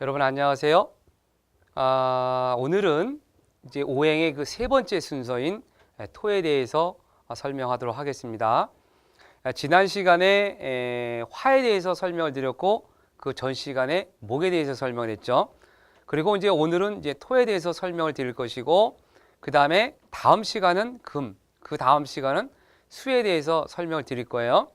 여러분 안녕하세요. 오늘은 이제 오행의 그 세 번째 순서인 토에 대해서 설명하도록 하겠습니다. 지난 시간에 화에 대해서 설명을 드렸고 그 전 시간에 목에 대해서 설명을 했죠. 그리고 이제 오늘은 이제 토에 대해서 설명을 드릴 것이고 그 다음에 다음 시간은 금, 그 다음 시간은 수에 대해서 설명을 드릴 거예요.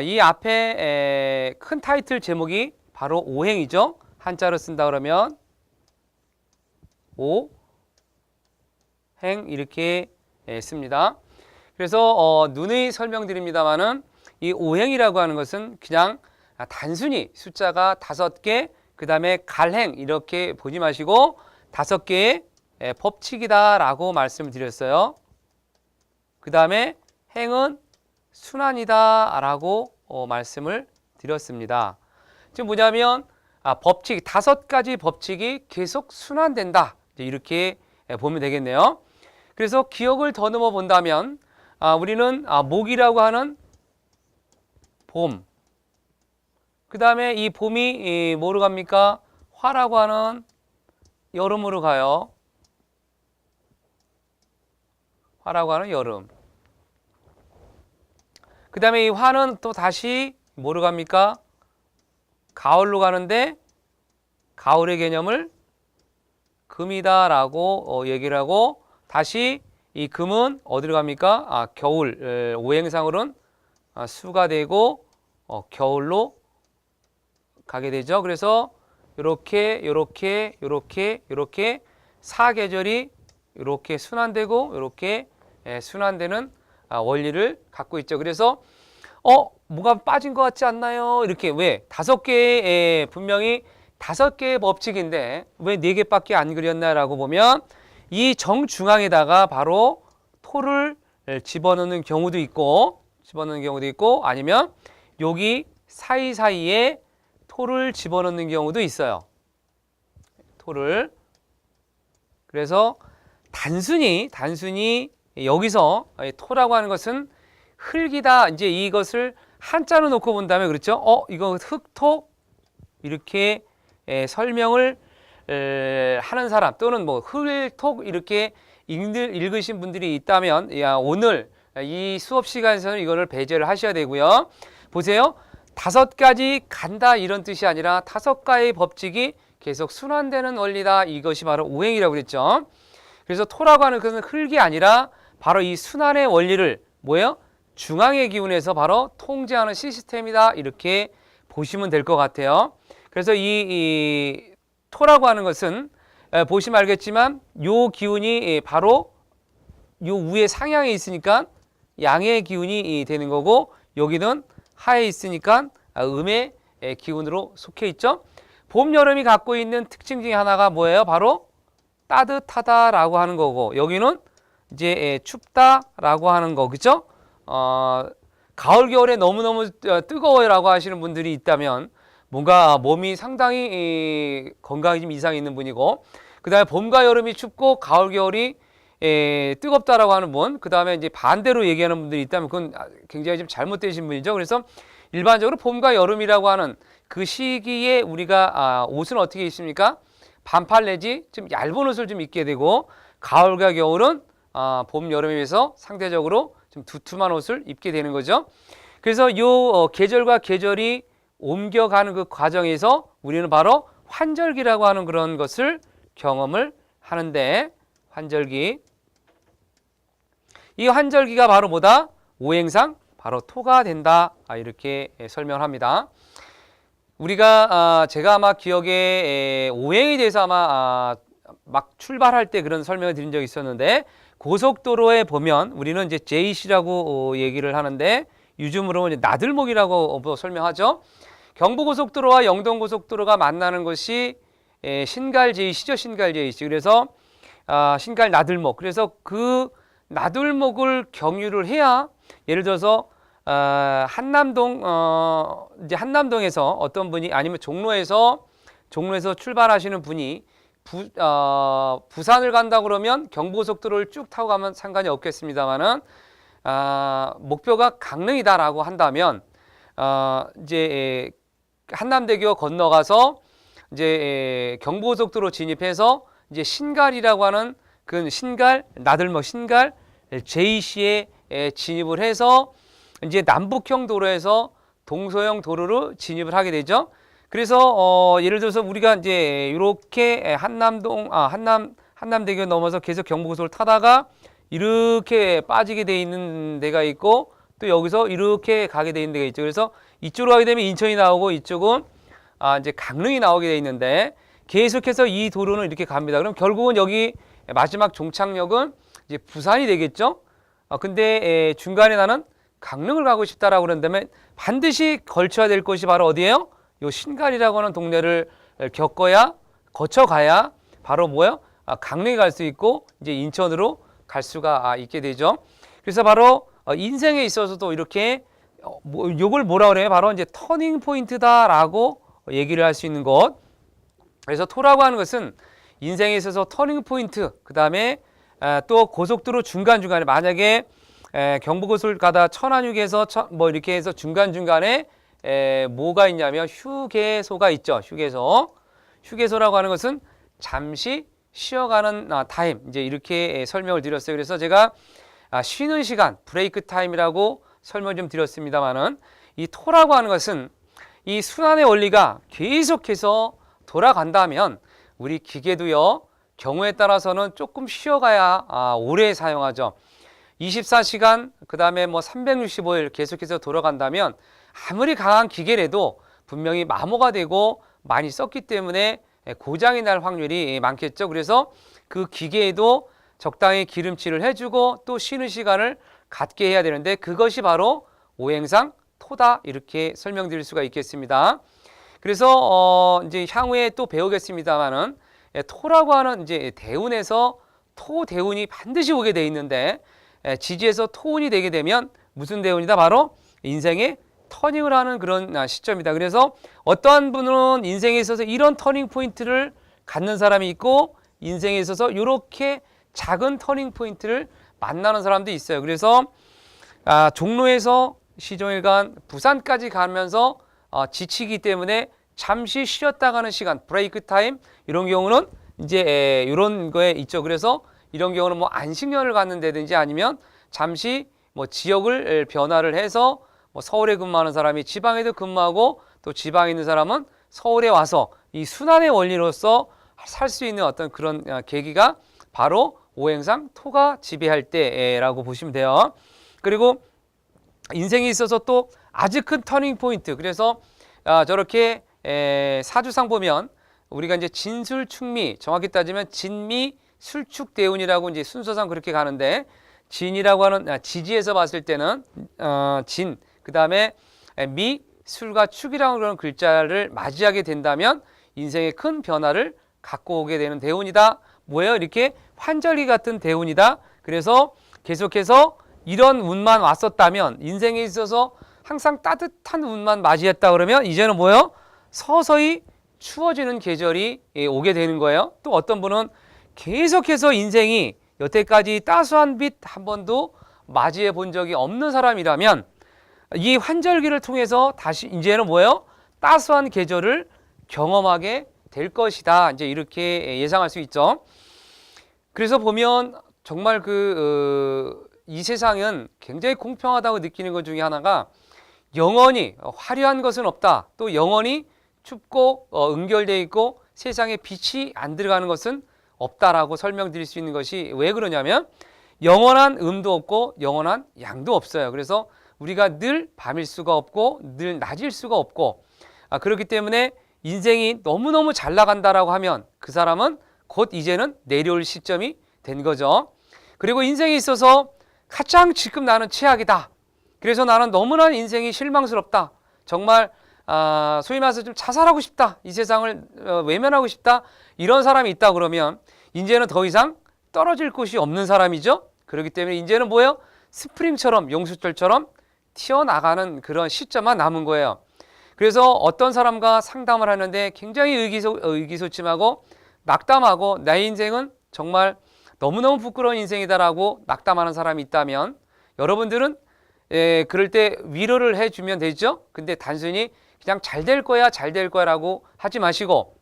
이 앞에 큰 타이틀 제목이 바로 오행이죠. 한자로 쓴다 그러면 오행 이렇게 씁니다. 그래서 누누이 설명드립니다만은 이 오행이라고 하는 것은 그냥 단순히 숫자가 5개 그 다음에 갈행 이렇게 보지 마시고 5개의 법칙이다라고 말씀을 드렸어요. 그 다음에 행은 순환이다라고 말씀을 드렸습니다. 지금 뭐냐면 법칙 5가지 법칙이 계속 순환된다 이렇게 보면 되겠네요. 그래서 기억을 더듬어 본다면 우리는 목이라고 하는 봄, 그 다음에 이 봄이 뭐로 갑니까? 화라고 하는 여름으로 가요. 화라고 하는 여름. 그 다음에 이 화는 또 다시 뭐로 갑니까? 가을로 가는데 가을의 개념을 금이다라고 얘기를 하고 다시 이 금은 어디로 갑니까? 겨울, 오행상으로는 수가 되고 겨울로 가게 되죠. 그래서 이렇게 사계절이 이렇게 순환되고 이렇게 순환되는 원리를 갖고 있죠. 그래서 뭐가 빠진 것 같지 않나요? 이렇게 왜 5개의 분명히 5개의 법칙인데 왜 4개밖에 안 그렸나라고 보면 이 정중앙에다가 바로 토를 집어넣는 경우도 있고 아니면 여기 사이사이에 토를 집어넣는 경우도 있어요. 토를. 그래서 단순히 여기서 토라고 하는 것은 흙이다. 이제 이것을 한자로 놓고 본다면 그렇죠? 이거 흙토 이렇게 설명을 하는 사람 또는 뭐 흙토 이렇게 읽으신 분들이 있다면 오늘 이 수업 시간에서는 이거를 배제를 하셔야 되고요. 보세요. 5가지 간다 이런 뜻이 아니라 5가지의 법칙이 계속 순환되는 원리다. 이것이 바로 오행이라고 그랬죠. 그래서 토라고 하는 것은 흙이 아니라 바로 이 순환의 원리를 뭐예요? 중앙의 기운에서 바로 통제하는 시스템이다. 이렇게 보시면 될 것 같아요. 그래서 이 토라고 하는 것은 보시면 알겠지만 요 기운이 바로 요 위에 상향에 있으니까 양의 기운이 되는 거고 여기는 하에 있으니까 음의 기운으로 속해 있죠. 봄, 여름이 갖고 있는 특징 중에 하나가 뭐예요? 바로 따뜻하다라고 하는 거고 여기는 이제 춥다라고 하는 거, 그죠? 가을, 겨울에 너무너무 뜨거워요라고 하시는 분들이 있다면 뭔가 몸이 상당히 건강이 좀 이상이 있는 분이고 그 다음에 봄과 여름이 춥고 가을, 겨울이 뜨겁다라고 하는 분, 그 다음에 이제 반대로 얘기하는 분들이 있다면 그건 굉장히 좀 잘못되신 분이죠. 그래서 일반적으로 봄과 여름이라고 하는 그 시기에 우리가 옷은 어떻게 입습니까? 반팔 내지 좀 얇은 옷을 좀 입게 되고 가을과 겨울은 봄, 여름에 비해서 상대적으로 좀 두툼한 옷을 입게 되는 거죠. 그래서 요 계절과 계절이 옮겨가는 그 과정에서 우리는 바로 환절기라고 하는 그런 것을 경험을 하는데 환절기. 이 환절기가 바로 뭐다? 오행상 바로 토가 된다. 이렇게 설명을 합니다. 우리가 제가 아마 기억에 오행에 대해서 아마 막 출발할 때 그런 설명을 드린 적이 있었는데 고속도로에 보면 우리는 이제 JC라고 얘기를 하는데 요즘으로 이제 나들목이라고 설명하죠. 경부고속도로와 영동고속도로가 만나는 것이 신갈 JC죠. 신갈 JC. 그래서 신갈 나들목. 그래서 그 나들목을 경유를 해야 예를 들어서 한남동 이제 한남동에서 어떤 분이 아니면 종로에서 출발하시는 분이 부산을 간다 그러면 경부고속도로를 쭉 타고 가면 상관이 없겠습니다만은 목표가 강릉이다라고 한다면 이제 한남대교 건너가서 이제 경부고속도로 진입해서 이제 신갈이라고 하는 그 신갈 나들목 신갈 JC에 진입을 해서 이제 남북형 도로에서 동서형 도로로 진입을 하게 되죠. 그래서 예를 들어서 우리가 이제 이렇게 한남대교 넘어서 계속 경부고속을 타다가 이렇게 빠지게 돼 있는 데가 있고 또 여기서 이렇게 가게 돼 있는 데가 있죠. 그래서 이쪽으로 가게 되면 인천이 나오고 이쪽은 이제 강릉이 나오게 돼 있는데 계속해서 이 도로는 이렇게 갑니다. 그럼 결국은 여기 마지막 종착역은 이제 부산이 되겠죠. 근데 중간에 나는 강릉을 가고 싶다라고 그런다면 반드시 걸쳐야 될 곳이 바로 어디예요? 요 신갈이라고 하는 동네를 거쳐가야 바로 뭐예요? 강릉에 갈 수 있고 이제 인천으로 갈 수가 있게 되죠. 그래서 바로 인생에 있어서도 이렇게 요걸 뭐라 그래요? 바로 이제 터닝 포인트다라고 얘기를 할 수 있는 것. 그래서 토라고 하는 것은 인생에 있어서 터닝 포인트, 그 다음에 또 고속도로 중간중간에 만약에 경부고속을 가다 천안휴게소 뭐 이렇게 해서 중간중간에 뭐가 있냐면 휴게소가 있죠. 휴게소라고 하는 것은 잠시 쉬어가는 타임, 이제 이렇게 설명을 드렸어요. 그래서 제가 쉬는 시간, 브레이크 타임이라고 설명 좀 드렸습니다만은 이 토라고 하는 것은 이 순환의 원리가 계속해서 돌아간다면 우리 기계도요, 경우에 따라서는 조금 쉬어가야 오래 사용하죠. 24시간, 그 다음에 뭐 365일 계속해서 돌아간다면 아무리 강한 기계라도 분명히 마모가 되고 많이 썼기 때문에 고장이 날 확률이 많겠죠. 그래서 그 기계에도 적당히 기름칠을 해주고 또 쉬는 시간을 갖게 해야 되는데 그것이 바로 오행상 토다, 이렇게 설명드릴 수가 있겠습니다. 그래서 이제 향후에 또 배우겠습니다만은 토라고 하는 이제 대운에서 토대운이 반드시 오게 돼 있는데 지지에서 토운이 되게 되면 무슨 대운이다? 바로 인생의 터닝을 하는 그런 시점이다. 그래서 어떠한 분은 인생에 있어서 이런 터닝 포인트를 갖는 사람이 있고 인생에 있어서 이렇게 작은 터닝 포인트를 만나는 사람도 있어요. 그래서 종로에서 시종일관 부산까지 가면서 지치기 때문에 잠시 쉬었다 가는 시간, 브레이크 타임, 이런 경우는 이제 이런 거에 있죠. 그래서 이런 경우는 뭐 안식년을 갖는다든지 아니면 잠시 뭐 지역을 변화를 해서 뭐 서울에 근무하는 사람이 지방에도 근무하고 또 지방에 있는 사람은 서울에 와서 이 순환의 원리로서 살 수 있는 어떤 그런 계기가 바로 오행상 토가 지배할 때라고 보시면 돼요. 그리고 인생에 있어서 또 아주 큰 터닝 포인트, 그래서 저렇게 사주상 보면 우리가 이제 진술축미, 정확히 따지면 진미 술축대운이라고 이제 순서상 그렇게 가는데, 진이라고 하는 지지에서 봤을 때는 진, 그 다음에 미, 술과 축이라는 그런 글자를 맞이하게 된다면 인생의 큰 변화를 갖고 오게 되는 대운이다. 뭐예요? 이렇게 환절기 같은 대운이다. 그래서 계속해서 이런 운만 왔었다면, 인생에 있어서 항상 따뜻한 운만 맞이했다 그러면 이제는 뭐예요? 서서히 추워지는 계절이 오게 되는 거예요. 또 어떤 분은 계속해서 인생이 여태까지 따스한 빛 한 번도 맞이해 본 적이 없는 사람이라면 이 환절기를 통해서 다시 이제는 뭐예요? 따스한 계절을 경험하게 될 것이다. 이제 이렇게 예상할 수 있죠. 그래서 보면 정말 이 세상은 굉장히 공평하다고 느끼는 것 중에 하나가, 영원히 화려한 것은 없다. 또 영원히 춥고 응결되어 있고 세상에 빛이 안 들어가는 것은 없다라고 설명드릴 수 있는 것이, 왜 그러냐면 영원한 음도 없고 영원한 양도 없어요. 그래서 우리가 늘 밤일 수가 없고 늘 낮일 수가 없고, 그렇기 때문에 인생이 너무너무 잘 나간다라고 하면 그 사람은 곧 이제는 내려올 시점이 된 거죠. 그리고 인생에 있어서 가장 지금 나는 최악이다. 그래서 나는 너무나 인생이 실망스럽다. 정말 소위 말해서 좀 자살하고 싶다. 이 세상을 외면하고 싶다. 이런 사람이 있다 그러면 이제는 더 이상 떨어질 곳이 없는 사람이죠. 그렇기 때문에 이제는 뭐예요? 스프링처럼, 용수철처럼 튀어나가는 그런 시점만 남은 거예요. 그래서 어떤 사람과 상담을 하는데 굉장히 의기소침하고 낙담하고 내 인생은 정말 너무너무 부끄러운 인생이다라고 낙담하는 사람이 있다면, 여러분들은 그럴 때 위로를 해주면 되죠. 근데 단순히 그냥 잘 될 거야, 잘 될 거야 라고 하지 마시고,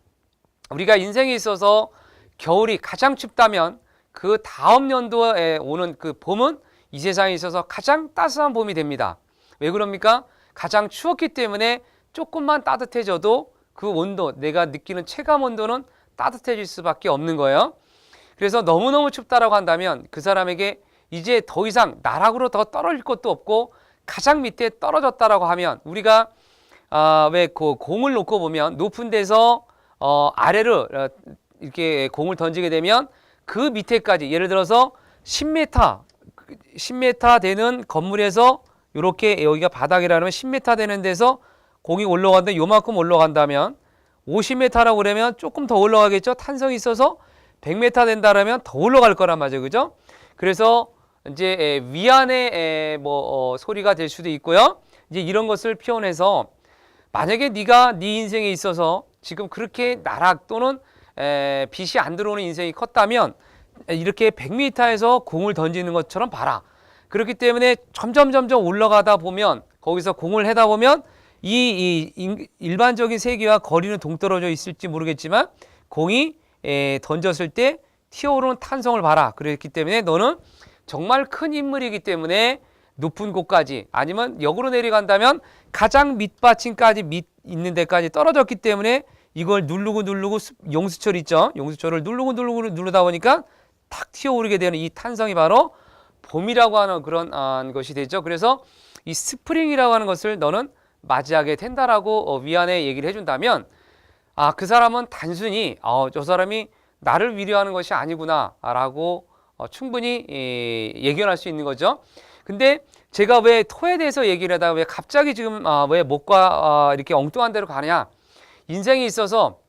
우리가 인생에 있어서 겨울이 가장 춥다면 그 다음 연도에 오는 그 봄은 이 세상에 있어서 가장 따스한 봄이 됩니다. 왜 그럽니까? 가장 추웠기 때문에 조금만 따뜻해져도 그 온도, 내가 느끼는 체감 온도는 따뜻해질 수밖에 없는 거예요. 그래서 너무너무 춥다라고 한다면 그 사람에게 이제 더 이상 나락으로 더 떨어질 것도 없고 가장 밑에 떨어졌다라고 하면 우리가 왜 그 공을 놓고 보면 높은 데서 아래로 이렇게 공을 던지게 되면 그 밑에까지 예를 들어서 10m 되는 건물에서 이렇게 여기가 바닥이라면 10m 되는 데서 공이 올라가는데 요만큼 올라간다면 50m라고 그러면 조금 더 올라가겠죠. 탄성이 있어서 100m 된다라면 더 올라갈 거란 말이죠. 그죠? 그래서 이제 위안의 소리가 될 수도 있고요. 이제 이런 것을 표현해서 만약에 네가 네 인생에 있어서 지금 그렇게 나락 또는 빛이 안 들어오는 인생이 컸다면 이렇게 100m에서 공을 던지는 것처럼 봐라. 그렇기 때문에 점점 올라가다 보면 거기서 공을 해다 보면 이 일반적인 세계와 거리는 동떨어져 있을지 모르겠지만 공이 던졌을 때 튀어오르는 탄성을 봐라. 그랬기 때문에 너는 정말 큰 인물이기 때문에 높은 곳까지 아니면 역으로 내려간다면 가장 밑받침까지 있는 데까지 떨어졌기 때문에 이걸 누르고 용수철 있죠. 용수철을 누르다 보니까 탁 튀어오르게 되는 이 탄성이 바로 봄이라고 하는 그런 것이 되죠. 그래서 이 스프링이라고 하는 것을 너는 맞이하게 된다라고 위안에 얘기를 해준다면 그 사람은 단순히 저 사람이 나를 위로하는 것이 아니구나라고 충분히 예견할 수 있는 거죠. 근데 제가 왜 토에 대해서 얘기를 하다가 왜 갑자기 지금 왜 목과 이렇게 엉뚱한 데로 가느냐. 인생에 있어서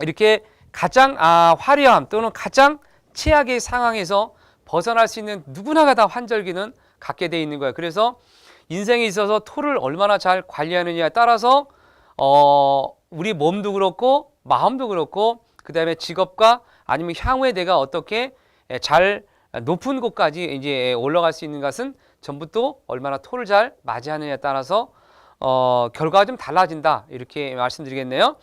이렇게 가장 화려함 또는 가장 최악의 상황에서 벗어날 수 있는 누구나가 다 환절기는 갖게 돼 있는 거예요. 그래서 인생에 있어서 토를 얼마나 잘 관리하느냐에 따라서 우리 몸도 그렇고 마음도 그렇고 그 다음에 직업과 아니면 향후에 내가 어떻게 잘 높은 곳까지 이제 올라갈 수 있는 것은 전부 또 얼마나 토를 잘 맞이하느냐에 따라서 결과가 좀 달라진다 이렇게 말씀드리겠네요.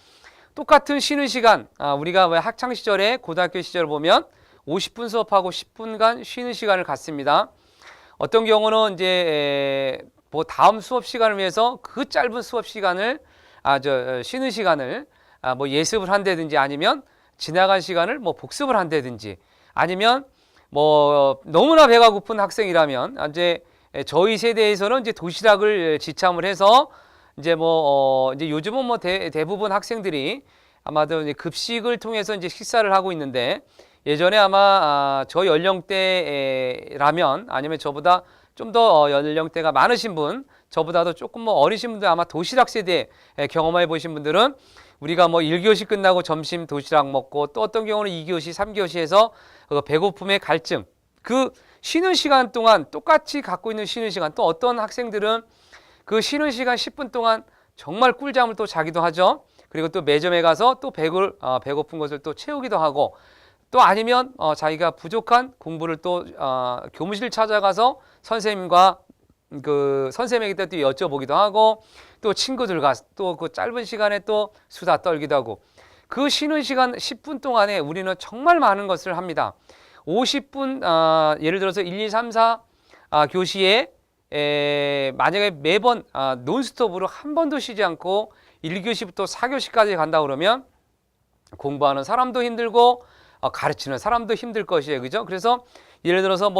똑같은 쉬는 시간 우리가 왜 학창 시절에 고등학교 시절을 보면 50분 수업하고 10분간 쉬는 시간을 갖습니다. 어떤 경우는 이제 뭐 다음 수업 시간을 위해서 그 짧은 수업 시간을 쉬는 시간을 뭐 예습을 한다든지 아니면 지나간 시간을 뭐 복습을 한다든지 아니면 뭐 너무나 배가 고픈 학생이라면 이제 저희 세대에서는 이제 도시락을 지참을 해서 이제 이제 요즘은 뭐 대부분 학생들이 아마도 이제 급식을 통해서 이제 식사를 하고 있는데 예전에 아마 저 연령대라면 아니면 저보다 좀 더 연령대가 많으신 분, 저보다도 조금 뭐 어리신 분들 아마 도시락 세대 경험해 보신 분들은 우리가 뭐 1교시 끝나고 점심 도시락 먹고 또 어떤 경우는 2교시, 3교시에서 배고픔의 갈증, 그 쉬는 시간 동안 똑같이 갖고 있는 쉬는 시간, 또 어떤 학생들은 그 쉬는 시간 10분 동안 정말 꿀잠을 또 자기도 하죠. 그리고 또 매점에 가서 또 배고픈 것을 또 채우기도 하고 또 아니면 자기가 부족한 공부를 또 교무실 찾아가서 선생님과 그 선생님에게 또 여쭤보기도 하고 또 친구들과 또 그 짧은 시간에 또 수다 떨기도 하고 그 쉬는 시간 10분 동안에 우리는 정말 많은 것을 합니다. 50분 예를 들어서 1, 2, 3, 4 교시에 만약에 매번 논스톱으로 한 번도 쉬지 않고 1교시부터 4교시까지 간다 그러면 공부하는 사람도 힘들고 가르치는 사람도 힘들 것이에요. 그죠? 그래서 예를 들어서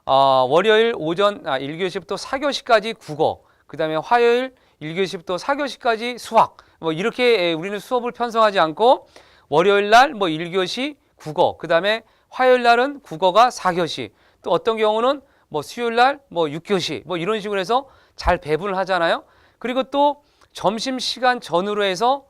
월요일 오전 1교시부터 4교시까지 국어, 그 다음에 화요일 1교시부터 4교시까지 수학, 이렇게 우리는 수업을 편성하지 않고 월요일 날 1교시 국어, 그 다음에 화요일 날은 국어가 4교시, 또 어떤 경우는 수요일 날 6교시, 이런 식으로 해서 잘 배분을 하잖아요. 그리고 또 점심시간 전후로 해서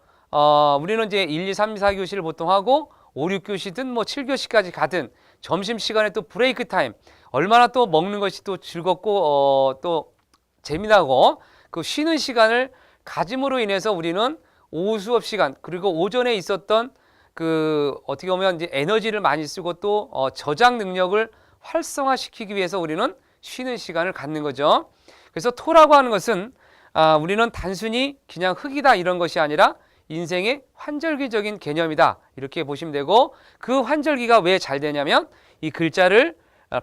우리는 이제 1, 2, 3, 4교시를 보통 하고 5, 6교시든 7교시까지 가든 점심시간에 또 브레이크 타임 얼마나 또 먹는 것이 또 즐겁고 또 재미나고 그 쉬는 시간을 가짐으로 인해서 우리는 오후 수업 시간 그리고 오전에 있었던 그 어떻게 보면 이제 에너지를 많이 쓰고 또 저장 능력을 활성화시키기 위해서 우리는 쉬는 시간을 갖는 거죠. 그래서 토라고 하는 것은 우리는 단순히 그냥 흙이다 이런 것이 아니라 인생의 환절기적인 개념이다. 이렇게 보시면 되고 그 환절기가 왜 잘 되냐면 이 글자를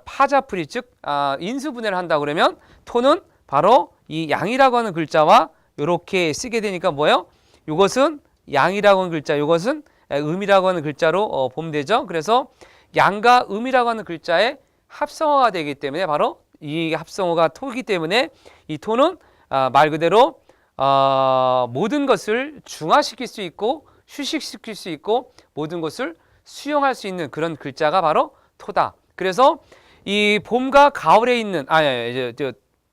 파자풀이 즉 인수분해를 한다 그러면 토는 바로 이 양이라고 하는 글자와 이렇게 쓰게 되니까 뭐예요? 이것은 양이라고 하는 글자, 이것은 음이라고 하는 글자로 보면 되죠. 그래서 양과 음이라고 하는 글자의 합성어가 되기 때문에 바로 이 합성어가 토이기 때문에 이 토는 말 그대로 모든 것을 중화시킬 수 있고 휴식시킬 수 있고 모든 것을 수용할 수 있는 그런 글자가 바로 토다. 그래서 이 봄과 가을에 있는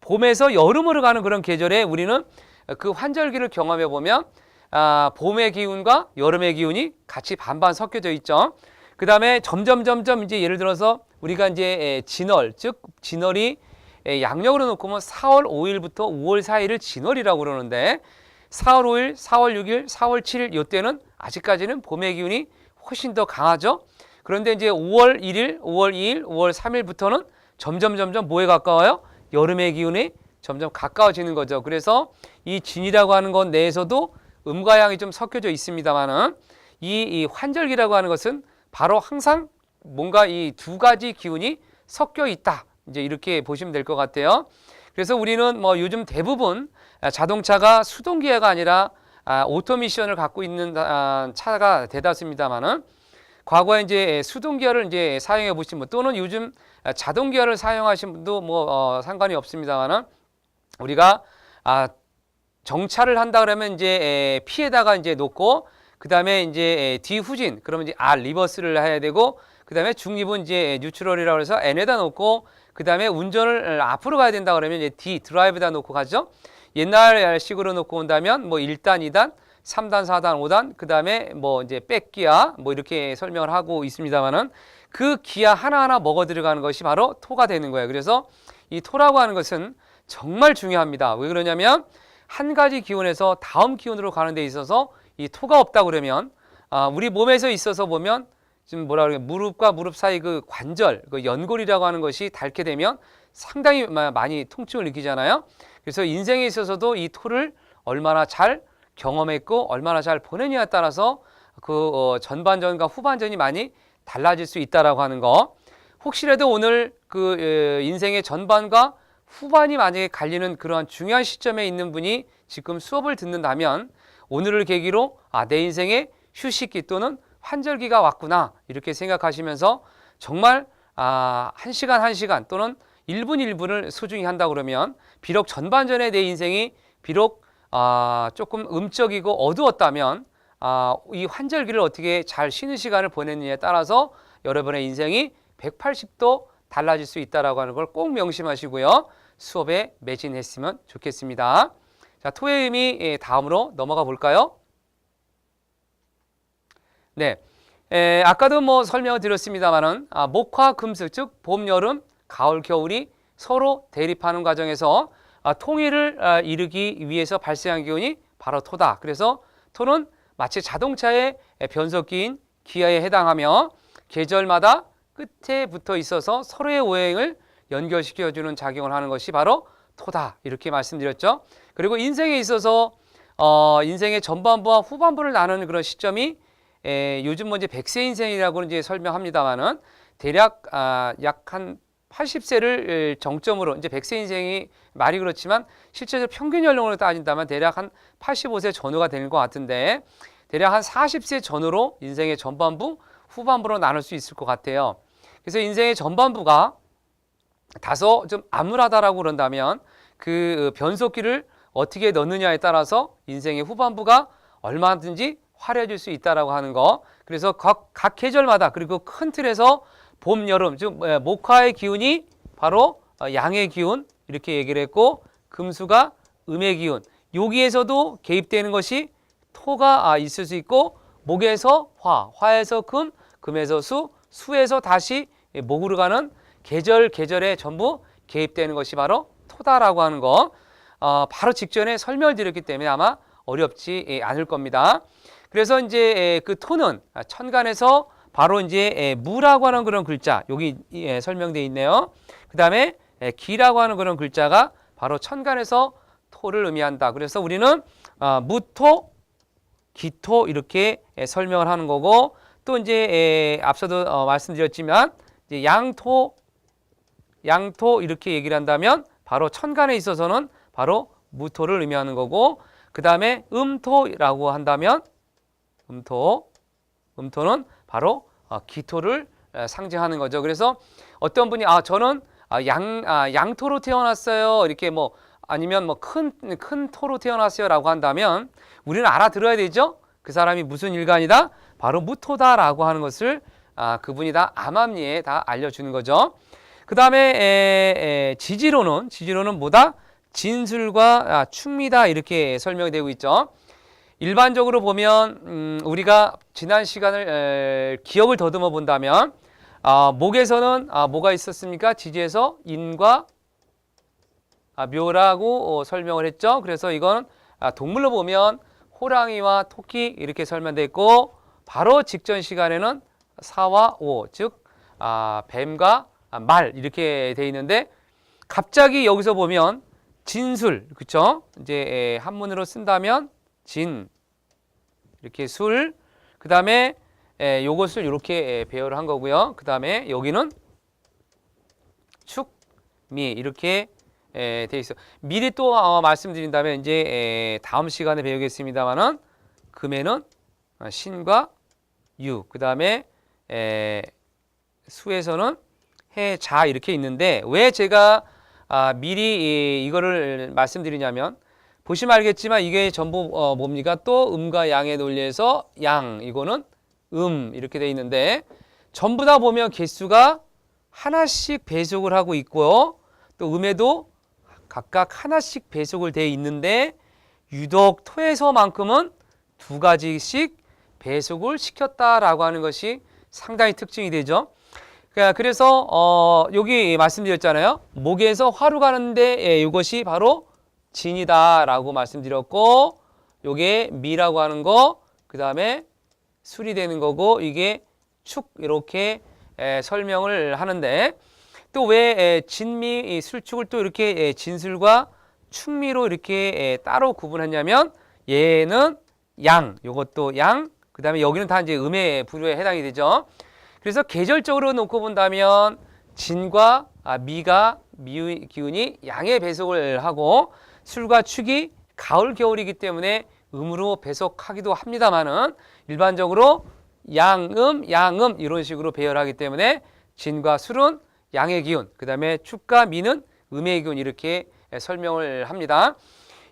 봄에서 여름으로 가는 그런 계절에 우리는 그 환절기를 경험해 보면 봄의 기운과 여름의 기운이 같이 반반 섞여져 있죠. 그 다음에 점점 이제 예를 들어서 우리가 이제 진월, 즉 진월이 양력으로 놓고 보면 4월 5일부터 5월 4일을 진월이라고 그러는데 4월 5일, 4월 6일, 4월 7일 이때는 아직까지는 봄의 기운이 훨씬 더 강하죠. 그런데 이제 5월 1일, 5월 2일, 5월 3일부터는 점점 뭐에 가까워요? 여름의 기운이 점점 가까워지는 거죠. 그래서 이 진이라고 하는 것 내에서도 음과 양이 좀 섞여져 있습니다만은 이 환절기라고 하는 것은 바로 항상 뭔가 이 두 가지 기운이 섞여 있다. 이제 이렇게 보시면 될 것 같아요. 그래서 우리는 뭐 요즘 대부분 자동차가 수동기어가 아니라 오토미션을 갖고 있는 차가 대다수입니다만은 과거에 이제 수동기어를 이제 사용해 보신 분 또는 요즘 자동기어를 사용하신 분도 뭐 상관이 없습니다만은 우리가 정차를 한다 그러면 이제 P에다가 이제 놓고 그 다음에 이제 뒤후진 그러면 이제 R 리버스를 해야 되고 그 다음에 중립은 이제 뉴트럴이라고 해서 N에다 놓고 그 다음에 운전을 앞으로 가야 된다 그러면 이제 D 드라이브에다 놓고 가죠. 옛날식으로 놓고 온다면 뭐 1단, 2단, 3단, 4단, 5단 그 다음에 뭐 이제 백기아 뭐 이렇게 설명을 하고 있습니다만은 그 기아 하나하나 먹어 들어가는 것이 바로 토가 되는 거예요. 그래서 이 토라고 하는 것은 정말 중요합니다. 왜 그러냐면 한 가지 기운에서 다음 기운으로 가는 데 있어서 이 토가 없다 그러면 우리 몸에서 있어서 보면 지금 뭐라 그래요? 무릎과 무릎 사이 그 관절, 그 연골이라고 하는 것이 닳게 되면 상당히 많이 통증을 느끼잖아요. 그래서 인생에 있어서도 이 토를 얼마나 잘 경험했고 얼마나 잘 보내냐에 따라서 그 전반전과 후반전이 많이 달라질 수 있다라고 하는 거. 혹시라도 오늘 그 인생의 전반과 후반이 만약에 갈리는 그러한 중요한 시점에 있는 분이 지금 수업을 듣는다면 오늘을 계기로 내 인생의 휴식기 또는 환절기가 왔구나 이렇게 생각하시면서 정말 1시간 1시간 또는 1분 1분을 소중히 한다 그러면 비록 전반전에 내 인생이 비록 조금 음적이고 어두웠다면 이 환절기를 어떻게 잘 쉬는 시간을 보냈느냐에 따라서 여러분의 인생이 180도 달라질 수 있다는 걸 꼭 명심하시고요. 수업에 매진했으면 좋겠습니다. 자, 토의 의미 다음으로 넘어가 볼까요? 네, 아까도 뭐 설명을 드렸습니다만은 목화 금수 즉 봄, 여름, 가을, 겨울이 서로 대립하는 과정에서 통일을 이루기 위해서 발생한 기운이 바로 토다. 그래서 토는 마치 자동차의 변속기인 기아에 해당하며 계절마다 끝에 붙어 있어서 서로의 오행을 연결시켜주는 작용을 하는 것이 바로 토다. 이렇게 말씀드렸죠. 그리고 인생에 있어서 인생의 전반부와 후반부를 나누는 그런 시점이 요즘 뭐 이제 100세 인생이라고 이제 설명합니다만은 대략 약 한 80세를 정점으로 이제 100세 인생이 말이 그렇지만 실제로 평균 연령으로 따진다면 대략 한 85세 전후가 되는 것 같은데 대략 한 40세 전후로 인생의 전반부, 후반부로 나눌 수 있을 것 같아요. 그래서 인생의 전반부가 다소 좀 암울하다라고 그런다면 그 변속기를 어떻게 넣느냐에 따라서 인생의 후반부가 얼마든지 화려해질 수 있다라고 하는 거. 그래서 각 계절마다 그리고 큰 틀에서 봄, 여름 즉 목화의 기운이 바로 양의 기운 이렇게 얘기를 했고 금수가 음의 기운. 여기에서도 개입되는 것이 토가 있을 수 있고 목에서 화, 화에서 금, 금에서 수, 수에서 다시 목으로 가는 계절에 전부 개입되는 것이 바로 토다라고 하는 거. 바로 직전에 설명을 드렸기 때문에 아마 어렵지 않을 겁니다. 그래서 이제 그 토는 천간에서 바로 이제 무라고 하는 그런 글자 여기 설명되어 있네요. 그 다음에 기라고 하는 그런 글자가 바로 천간에서 토를 의미한다. 그래서 우리는 무토 기토 이렇게 설명을 하는 거고, 또 이제 앞서도 말씀드렸지만 이제 양토 이렇게 얘기를 한다면 바로 천간에 있어서는 바로 무토를 의미하는 거고, 그 다음에 음토라고 한다면 음토는 바로 기토를 상징하는 거죠. 그래서 어떤 분이 저는 양토로 태어났어요, 이렇게 뭐 아니면 뭐 큰 토로 태어났어요라고 한다면 우리는 알아들어야 되죠. 그 사람이 무슨 일간이다? 바로 무토다라고 하는 것을 그분이 다 암암리에 다 알려주는 거죠. 그 다음에 지지로는 뭐다? 진술과 충미다 이렇게 설명이 되고 있죠. 일반적으로 보면 우리가 지난 시간을 기억을 더듬어 본다면 목에서는 뭐가 있었습니까? 지지에서 인과 묘라고 설명을 했죠. 그래서 이건 동물로 보면 호랑이와 토끼 이렇게 설명되어 있고, 바로 직전 시간에는 사와 오, 즉 뱀과 말 이렇게 돼 있는데, 갑자기 여기서 보면 진술, 그렇죠? 이제 한문으로 쓴다면 진 이렇게 술, 그 다음에 요것을 이렇게 배열을 한 거고요. 그 다음에 여기는 축, 미 이렇게 돼 있어. 미리 또 말씀드린다면 이제 다음 시간에 배우겠습니다만은 금에는 신과 유, 그 다음에 수에서는 해, 자 이렇게 있는데, 왜 제가 미리 이거를 말씀드리냐면, 보시면 알겠지만 이게 전부 뭡니까? 또 음과 양의 논리에서 양, 이거는 이렇게 돼 있는데, 전부 다 보면 개수가 하나씩 배속을 하고 있고요. 또 음에도 각각 하나씩 배속을 돼 있는데, 유독 토에서만큼은 두 가지씩 배속을 시켰다라고 하는 것이 상당히 특징이 되죠. 그래서 여기 말씀드렸잖아요. 목에서 화로 가는데 이것이 바로 진이다라고 말씀드렸고, 요게 미라고 하는 거, 그 다음에 술이 되는 거고, 이게 축 이렇게 설명을 하는데, 또 왜 진미 술축을 또 이렇게 진술과 충미로 이렇게 따로 구분했냐면, 얘는 양, 요것도 양, 그 다음에 여기는 다 이제 음의 부류에 해당이 되죠. 그래서 계절적으로 놓고 본다면 진과 미가 미 기운이 양의 배속을 하고, 술과 축이 가을 겨울이기 때문에 음으로 배속하기도 합니다만은, 일반적으로 양음 이런 식으로 배열하기 때문에 진과 술은 양의 기운, 그 다음에 축과 미는 음의 기운 이렇게 설명을 합니다.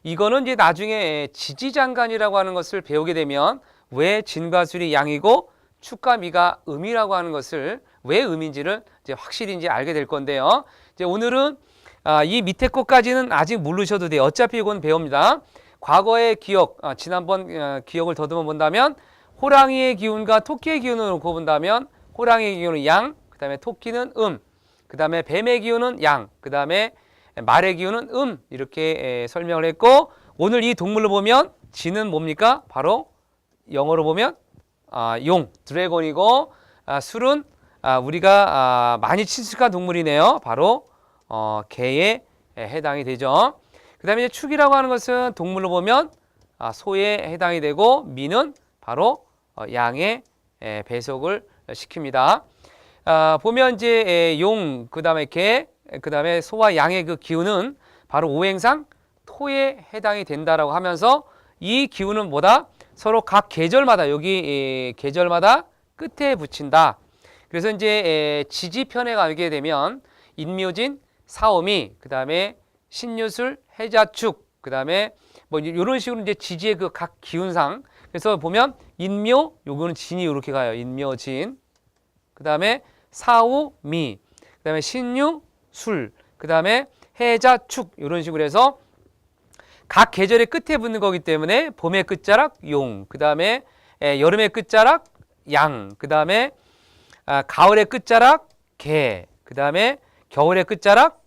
이거는 이제 나중에 지지장간이라고 하는 것을 배우게 되면 왜 진과 술이 양이고 축과 미가 음이라고 하는 것을 왜 음인지를 이제 확실히 이제 알게 될 건데요. 이제 오늘은 이 밑에 것까지는 아직 모르셔도 돼요. 어차피 이건 배웁니다. 과거의 기억, 지난번 기억을 더듬어 본다면 호랑이의 기운과 토끼의 기운을 놓고 본다면 호랑이의 기운은 양, 그 다음에 토끼는 그 다음에 뱀의 기운은 양, 그 다음에 말의 기운은 이렇게 설명을 했고, 오늘 이 동물로 보면 진은 뭡니까? 바로 영어로 보면 용, 드래곤이고, 술은 우리가 많이 친숙한 동물이네요. 바로 개에 해당이 되죠. 그 다음에 축이라고 하는 것은 동물로 보면 소에 해당이 되고, 미는 바로 양의 배속을 시킵니다. 보면 이제 용, 그 다음에 개, 그 다음에 소와 양의 그 기운은 바로 오행상 토에 해당이 된다라고 하면서, 이 기운은 뭐다? 서로 각 계절마다 여기 계절마다 끝에 붙인다. 그래서 이제 지지편에 가게 되면 인묘진, 사오미, 그 다음에 신유술, 해자축, 그 다음에 뭐 이런 식으로 이제 지지의 그 각 기운상. 그래서 보면 인묘, 요거는 진이 이렇게 가요. 인묘진. 그 다음에 사오미, 그 다음에 신유, 술, 그 다음에 해자축, 이런 식으로 해서 각 계절의 끝에 붙는 거기 때문에 봄의 끝자락 용, 그 다음에 여름의 끝자락 양, 그 다음에 가을의 끝자락 개, 그 다음에 겨울의 끝자락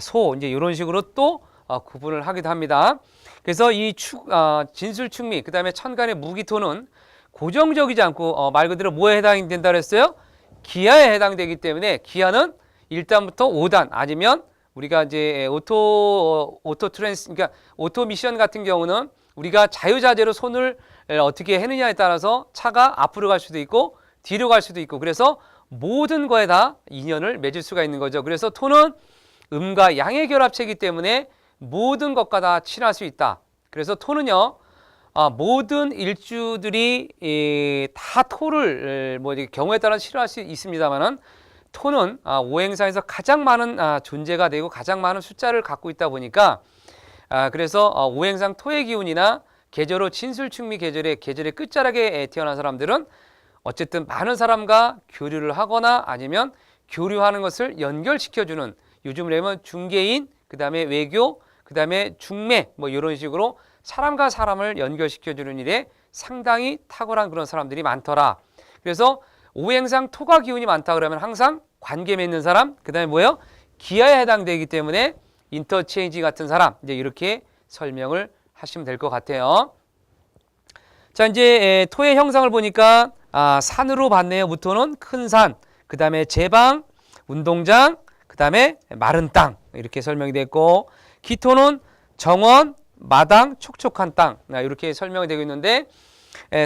소, 이제 이런 식으로 또 구분을 하기도 합니다. 그래서 이 진술축미, 그 다음에 천간의 무기토는 고정적이지 않고 말 그대로 뭐에 해당이 된다고 했어요? 기하에 해당되기 때문에, 기하는 1단부터 5단, 아니면 우리가 이제 오토 트랜스, 그러니까 오토 미션 같은 경우는 우리가 자유자재로 손을 어떻게 해느냐에 따라서 차가 앞으로 갈 수도 있고 뒤로 갈 수도 있고, 그래서 모든 거에 다 인연을 맺을 수가 있는 거죠. 그래서 토는 음과 양의 결합체이기 때문에 모든 것과 다 친할 수 있다. 그래서 토는요, 모든 일주들이 다 토를 뭐 경우에 따라 싫어할 수 있습니다만은, 토는 오행상에서 가장 많은 존재가 되고 가장 많은 숫자를 갖고 있다 보니까, 그래서 오행상 토의 기운이나 계절로 진술충미 계절의 끝자락에 태어난 사람들은 어쨌든 많은 사람과 교류를 하거나 아니면 교류하는 것을 연결시켜주는, 요즘으로 하면 중개인, 그 다음에 외교, 그 다음에 중매, 뭐 이런 식으로 사람과 사람을 연결시켜주는 일에 상당히 탁월한 그런 사람들이 많더라. 그래서 오행상 토가 기운이 많다 그러면 항상 관계 맺는 사람, 그 다음에 뭐예요? 기아에 해당되기 때문에 인터체인지 같은 사람, 이제 이렇게 설명을 하시면 될 것 같아요. 자, 이제 토의 형상을 보니까 산으로 봤네요. 무토는 큰 산, 그 다음에 제방, 운동장, 그 다음에 마른 땅, 이렇게 설명이 됐고, 기토는 정원, 마당, 촉촉한 땅, 이렇게 설명이 되고 있는데,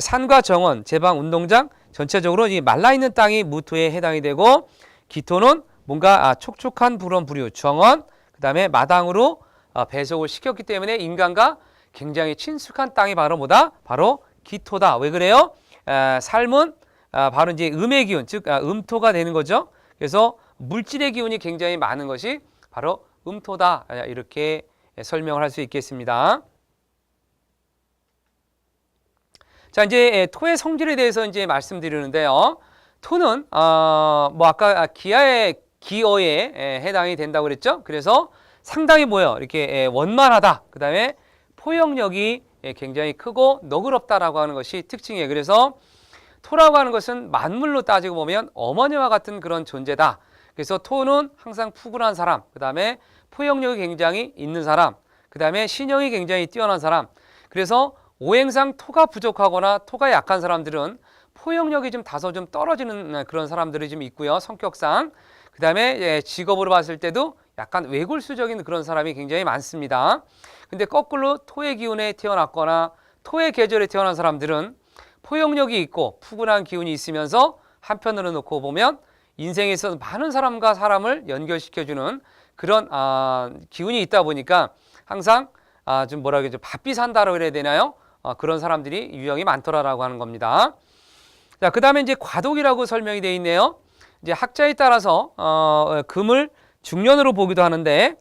산과 정원, 제방, 운동장 전체적으로 이 말라있는 땅이 무토에 해당이 되고, 기토는 뭔가 촉촉한 부런 부류, 정원, 그 다음에 마당으로 배속을 시켰기 때문에 인간과 굉장히 친숙한 땅이 바로 뭐다? 바로 기토다. 왜 그래요? 삶은 바로 이제 음의 기운, 즉 음토가 되는 거죠. 그래서 물질의 기운이 굉장히 많은 것이 바로 음토다. 이렇게 설명을 할 수 있겠습니다. 자, 이제 토의 성질에 대해서 이제 말씀드리는데요. 토는 뭐 아까 기어에 해당이 된다고 그랬죠. 그래서 상당히 뭐예요? 이렇게 원만하다. 그 다음에 포용력이 굉장히 크고 너그럽다라고 하는 것이 특징이에요. 그래서 토라고 하는 것은 만물로 따지고 보면 어머니와 같은 그런 존재다. 그래서 토는 항상 푸근한 사람, 그 다음에 포용력이 굉장히 있는 사람, 그 다음에 신형이 굉장히 뛰어난 사람. 그래서 오행상 토가 부족하거나 토가 약한 사람들은 포용력이 좀 다소 좀 떨어지는 그런 사람들이 좀 있고요. 성격상. 그 다음에 직업으로 봤을 때도 약간 외골수적인 그런 사람이 굉장히 많습니다. 근데 거꾸로 토의 기운에 태어났거나 토의 계절에 태어난 사람들은 포용력이 있고 푸근한 기운이 있으면서 한편으로 놓고 보면 인생에서 많은 사람과 사람을 연결시켜주는 그런 기운이 있다 보니까 항상 좀 뭐라 그러죠? 바삐 산다라고 해야 되나요? 그런 사람들이 유형이 많더라라고 하는 겁니다. 자, 그 다음에 이제 과독이라고 설명이 되어 있네요. 이제 학자에 따라서 금을 중년으로 보기도 하는데,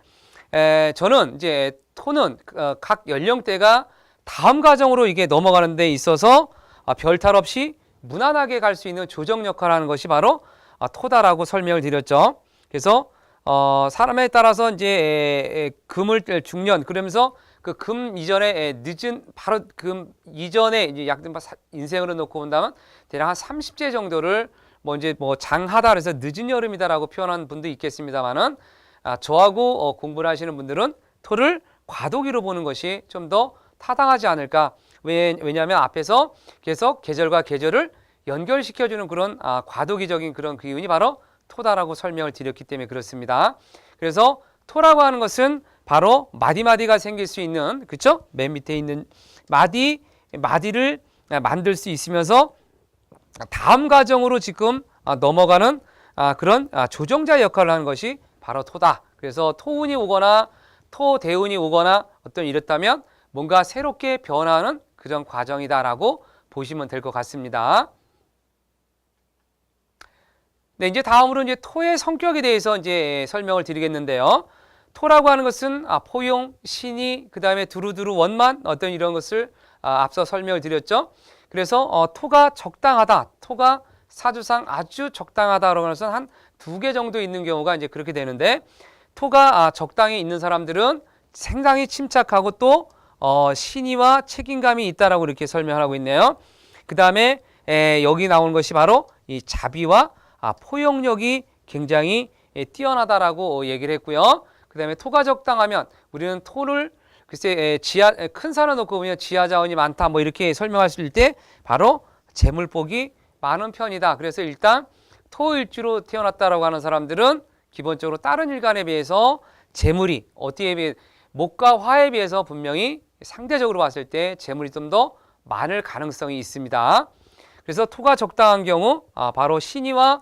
저는 이제 토는 각 연령대가 다음 과정으로 이게 넘어가는 데 있어서 별탈 없이 무난하게 갈 수 있는 조정 역할을 하는 것이 바로 토다라고 설명을 드렸죠. 그래서 사람에 따라서 이제 금을 중년, 그러면서 그 금 이전에 늦은 바로 금 이전에 이제 약 인생으로 놓고 본다면 대략 한 30세 정도를 뭐 이제 뭐 장하다 그래서 늦은 여름이다라고 표현하는 분도 있겠습니다만은, 저하고 공부를 하시는 분들은 토를 과도기로 보는 것이 좀 더 타당하지 않을까. 왜냐하면 앞에서 계속 계절과 계절을 연결시켜주는 그런 과도기적인 그런 기운이 바로 토다라고 설명을 드렸기 때문에 그렇습니다. 그래서 토라고 하는 것은 바로 마디마디가 생길 수 있는, 그렇죠? 맨 밑에 있는 마디를 만들 수 있으면서 다음 과정으로 지금 넘어가는 그런 조정자 역할을 하는 것이 바로 토다. 그래서 토운이 오거나 토대운이 오거나 어떤 이렇다면 뭔가 새롭게 변화하는 그런 과정이다라고 보시면 될 것 같습니다. 네, 이제 다음으로 이제 토의 성격에 대해서 이제 설명을 드리겠는데요. 토라고 하는 것은 포용, 신이, 그 다음에 두루두루 원만, 어떤 이런 것을 앞서 설명을 드렸죠. 그래서 토가 적당하다, 토가 사주상 아주 적당하다라고 해서 한 2개 정도 있는 경우가 이제 그렇게 되는데, 토가 적당히 있는 사람들은 상당히 침착하고 또 신의와 책임감이 있다라고 이렇게 설명하고 있네요. 그 다음에 여기 나오는 것이 바로 이 자비와 포용력이 굉장히 뛰어나다라고 얘기를 했고요. 그 다음에 토가 적당하면 우리는 토를 글쎄 큰 산을 놓고 보면 지하 자원이 많다 뭐 이렇게 설명하실 때 바로 재물복이 많은 편이다. 그래서 일단 토일주로 태어났다라고 하는 사람들은 기본적으로 다른 일간에 비해서 재물이 어디에 비해 목과 화에 비해서 분명히 상대적으로 봤을 때 재물이 좀 더 많을 가능성이 있습니다. 그래서 토가 적당한 경우 바로 신의가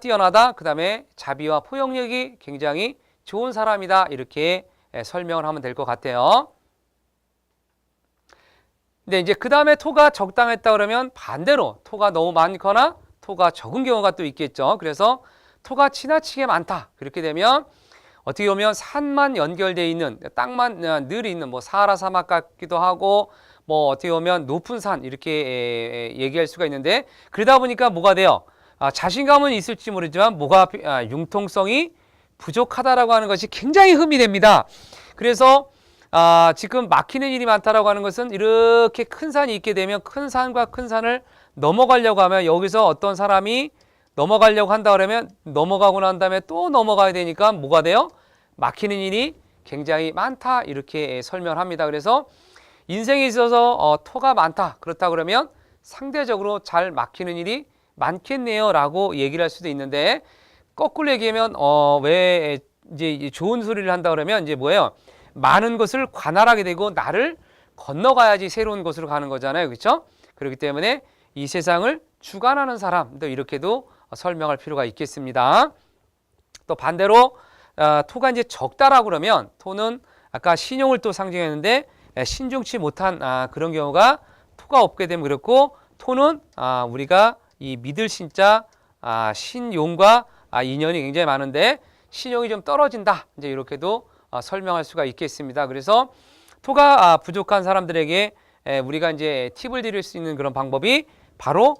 뛰어나다. 그 다음에 자비와 포용력이 굉장히 좋은 사람이다. 이렇게 설명을 하면 될 것 같아요. 근데 이제 그 다음에 토가 적당했다 그러면 반대로 토가 너무 많거나 토가 적은 경우가 또 있겠죠. 그래서 토가 지나치게 많다. 그렇게 되면 어떻게 보면 산만 연결되어 있는, 땅만 늘 있는 뭐 사하라 사막 같기도 하고 뭐 어떻게 보면 높은 산 이렇게 얘기할 수가 있는데, 그러다 보니까 뭐가 돼요? 자신감은 있을지 모르지만 융통성이 부족하다라고 하는 것이 굉장히 흠이 됩니다. 그래서 지금 막히는 일이 많다라고 하는 것은 이렇게 큰 산이 있게 되면 큰 산과 큰 산을 넘어가려고 하면 여기서 어떤 사람이 넘어가려고 한다 그러면 넘어가고 난 다음에 또 넘어가야 되니까 뭐가 돼요? 막히는 일이 굉장히 많다. 이렇게 설명합니다. 그래서 인생에 있어서 토가 많다. 그렇다 그러면 상대적으로 잘 막히는 일이 많겠네요. 라고 얘기를 할 수도 있는데, 거꾸로 얘기하면 왜 이제 좋은 소리를 한다 그러면 이제 뭐예요? 많은 것을 관할하게 되고 나를 건너가야지 새로운 곳으로 가는 거잖아요. 그렇죠? 그렇기 때문에 이 세상을 주관하는 사람도 이렇게도 설명할 필요가 있겠습니다. 또 반대로 토가 이제 적다라고 그러면 토는 아까 신용을 또 상징했는데 신중치 못한 그런 경우가 토가 없게 되면 그렇고, 토는 우리가 이 믿을 신자 신용과 인연이 굉장히 많은데 신용이 좀 떨어진다. 이제 이렇게도 설명할 수가 있겠습니다. 그래서 토가 부족한 사람들에게 우리가 이제 팁을 드릴 수 있는 그런 방법이 바로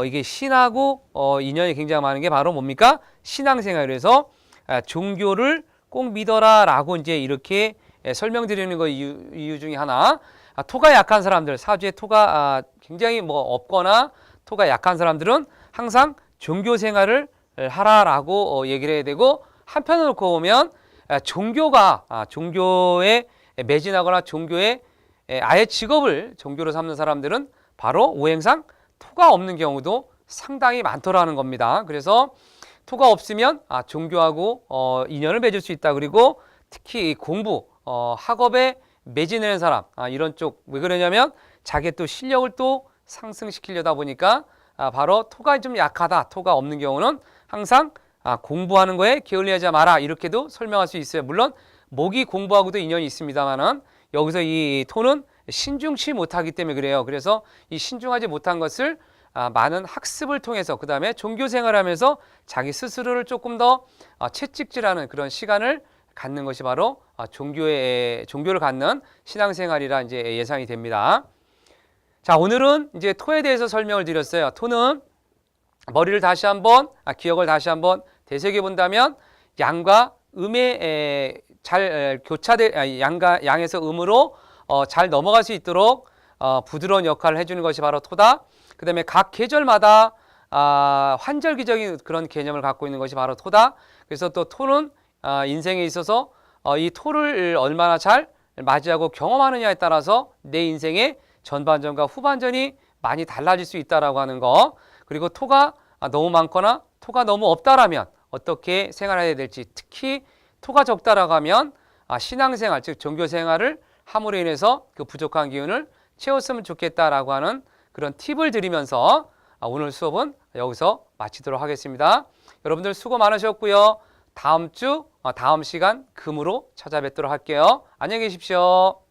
이게 신하고 인연이 굉장히 많은 게 바로 뭡니까? 신앙생활에서 종교를 꼭 믿어라라고 이제 이렇게 설명드리는 거 이유 중에 하나, 토가 약한 사람들, 사주에 토가 굉장히 뭐 없거나 토가 약한 사람들은 항상 종교 생활을 하라라고 얘기를 해야 되고, 한편으로 놓고 보면 종교에 매진하거나 종교에 아예 직업을 종교로 삼는 사람들은 바로 오행상 토가 없는 경우도 상당히 많더라는 겁니다. 그래서 토가 없으면 종교하고 인연을 맺을 수 있다. 그리고 특히 공부, 학업에 매진하는 사람, 이런 쪽 왜 그러냐면 자기의 또 실력을 또 상승시키려다 보니까 바로 토가 좀 약하다. 토가 없는 경우는 항상 공부하는 거에 게을리하지 마라. 이렇게도 설명할 수 있어요. 물론 목이 공부하고도 인연이 있습니다만은 여기서 이 토는 신중치 못하기 때문에 그래요. 그래서 이 신중하지 못한 것을 많은 학습을 통해서 그 다음에 종교 생활하면서 자기 스스로를 조금 더 채찍질하는 그런 시간을 갖는 것이 바로 종교를 갖는 신앙생활이라 이제 예상이 됩니다. 자, 오늘은 이제 토에 대해서 설명을 드렸어요. 토는 머리를 다시 한번 기억을 다시 한번 되새겨 본다면 양과 음에 잘 양에서 음으로 잘 넘어갈 수 있도록 부드러운 역할을 해주는 것이 바로 토다. 그 다음에 각 계절마다 환절기적인 그런 개념을 갖고 있는 것이 바로 토다. 그래서 또 토는 인생에 있어서 이 토를 얼마나 잘 맞이하고 경험하느냐에 따라서 내 인생의 전반전과 후반전이 많이 달라질 수 있다라고 하는 거. 그리고 토가 너무 많거나 토가 너무 없다라면 어떻게 생활해야 될지, 특히 토가 적다라고 하면 신앙생활, 즉 종교생활을 함으로 인해서 그 부족한 기운을 채웠으면 좋겠다라고 하는 그런 팁을 드리면서 오늘 수업은 여기서 마치도록 하겠습니다. 여러분들 수고 많으셨고요. 다음 시간 금으로 찾아뵙도록 할게요. 안녕히 계십시오.